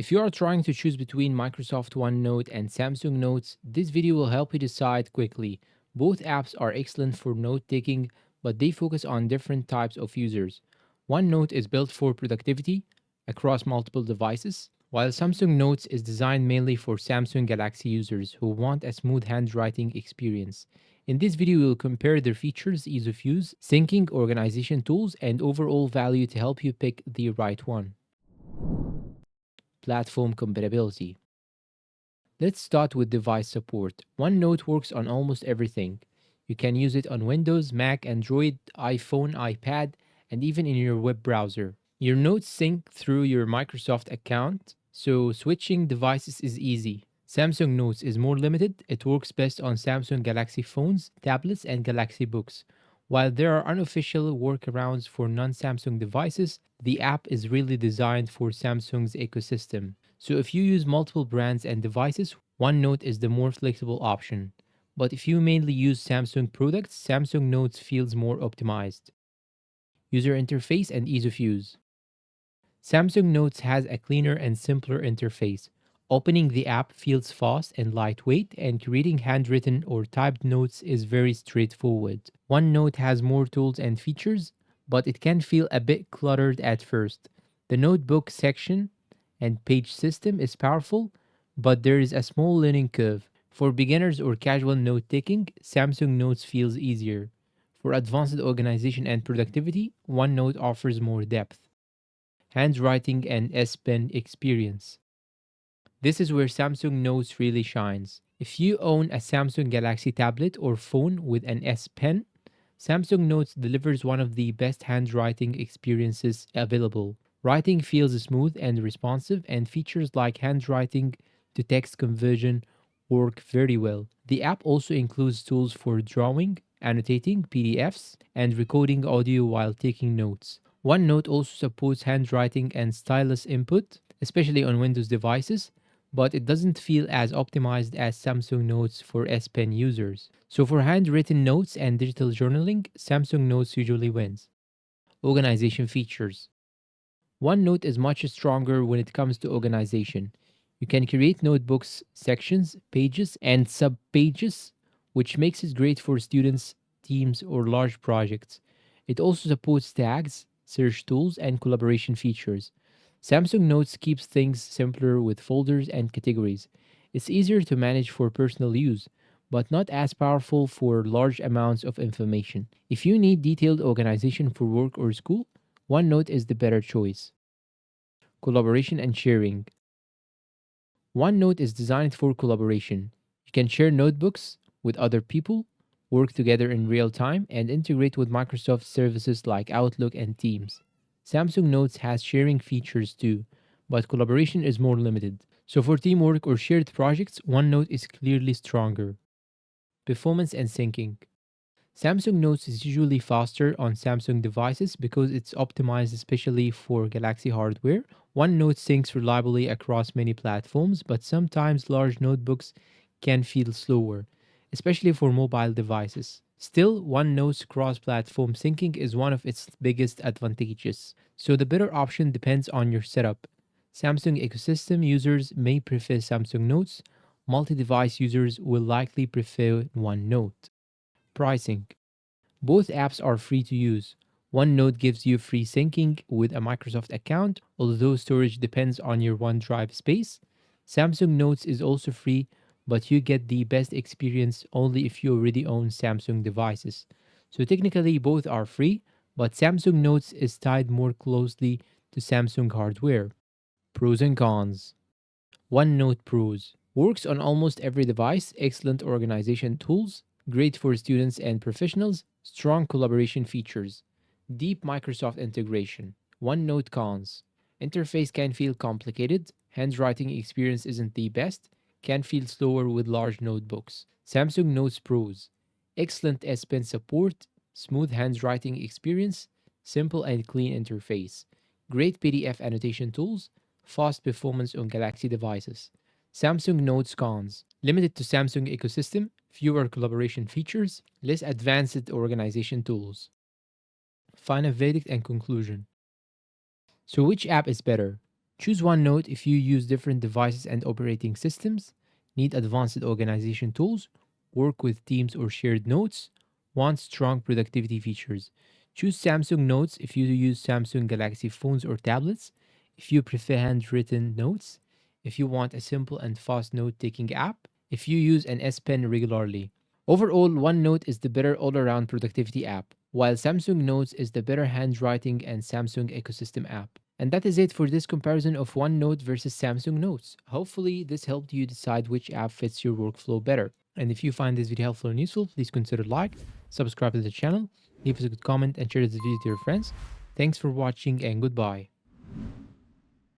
If you are trying to choose between Microsoft OneNote and Samsung Notes, this video will help you decide quickly. Both apps are excellent for note taking, but they focus on different types of users. OneNote is built for productivity across multiple devices, while Samsung Notes is designed mainly for Samsung Galaxy users who want a smooth handwriting experience. In this video, we will compare their features, ease of use, syncing, organization tools, and overall value to help you pick the right one. Platform compatibility. Let's start with device support. OneNote works on almost everything. You can use it on Windows, Mac, Android, iPhone, iPad, and even in your web browser. Your notes sync through your Microsoft account, so switching devices is easy. Samsung Notes is more limited. It works best on Samsung Galaxy phones, tablets, and Galaxy Books. While there are unofficial workarounds for non-Samsung devices, the app is really designed for Samsung's ecosystem. So if you use multiple brands and devices, OneNote is the more flexible option. But if you mainly use Samsung products, Samsung Notes feels more optimized. User interface and ease of use. Samsung Notes has a cleaner and simpler interface. Opening the app feels fast and lightweight, and creating handwritten or typed notes is very straightforward. OneNote has more tools and features, but it can feel a bit cluttered at first. The notebook section and page system is powerful, but there is a small learning curve. For beginners or casual note taking, Samsung Notes feels easier. For advanced organization and productivity, OneNote offers more depth. Handwriting and S Pen experience. This is where Samsung Notes really shines. If you own a Samsung Galaxy tablet or phone with an S Pen, Samsung Notes delivers one of the best handwriting experiences available. Writing feels smooth and responsive, and features like handwriting to text conversion work very well. The app also includes tools for drawing, annotating PDFs, and recording audio while taking notes. OneNote also supports handwriting and stylus input, especially on Windows devices, but it doesn't feel as optimized as Samsung Notes for S Pen users. So for handwritten notes and digital journaling, Samsung Notes usually wins. Organization features. OneNote is much stronger when it comes to organization. You can create notebooks, sections, pages, and subpages, which makes it great for students, teams, or large projects. It also supports tags, search tools, and collaboration features. Samsung Notes keeps things simpler with folders and categories. It's easier to manage for personal use, but not as powerful for large amounts of information. If you need detailed organization for work or school, OneNote is the better choice. Collaboration and sharing. OneNote is designed for collaboration. You can share notebooks with other people, work together in real time, and integrate with Microsoft services like Outlook and Teams. Samsung Notes has sharing features too, but collaboration is more limited. So for teamwork or shared projects, OneNote is clearly stronger. Performance and syncing. Samsung Notes is usually faster on Samsung devices because it's optimized especially for Galaxy hardware. OneNote syncs reliably across many platforms, but sometimes large notebooks can feel slower, especially for mobile devices. Still, OneNote's cross-platform syncing is one of its biggest advantages, so the better option depends on your setup. Samsung ecosystem users may prefer Samsung Notes, multi-device users will likely prefer OneNote. Pricing. Both apps are free to use. OneNote gives you free syncing with a Microsoft account, although storage depends on your OneDrive space. Samsung Notes is also free, but you get the best experience only if you already own Samsung devices. So technically both are free, but Samsung Notes is tied more closely to Samsung hardware. Pros and cons. OneNote Pros. Works on almost every device, excellent organization tools, great for students and professionals, strong collaboration features, deep Microsoft integration. OneNote cons. Interface can feel complicated, handwriting experience isn't the best, can feel slower with large notebooks. Samsung Notes Pros. Excellent S Pen support, smooth handwriting experience, simple and clean interface, great PDF annotation tools, fast performance on Galaxy devices. Samsung Notes cons. Limited to Samsung ecosystem, fewer collaboration features, less advanced organization tools. Final verdict and conclusion. So which app is better? Choose OneNote if you use different devices and operating systems, need advanced organization tools, work with teams or shared notes, want strong productivity features. Choose Samsung Notes if you use Samsung Galaxy phones or tablets, if you prefer handwritten notes, if you want a simple and fast note taking app, if you use an S Pen regularly. Overall, OneNote is the better all around productivity app, while Samsung Notes is the better handwriting and Samsung ecosystem app. And that is it for this comparison of OneNote versus Samsung Notes. Hopefully, this helped you decide which app fits your workflow better. And if you find this video helpful and useful, please consider like, subscribe to the channel, leave us a good comment, and share this video to your friends. Thanks for watching and goodbye.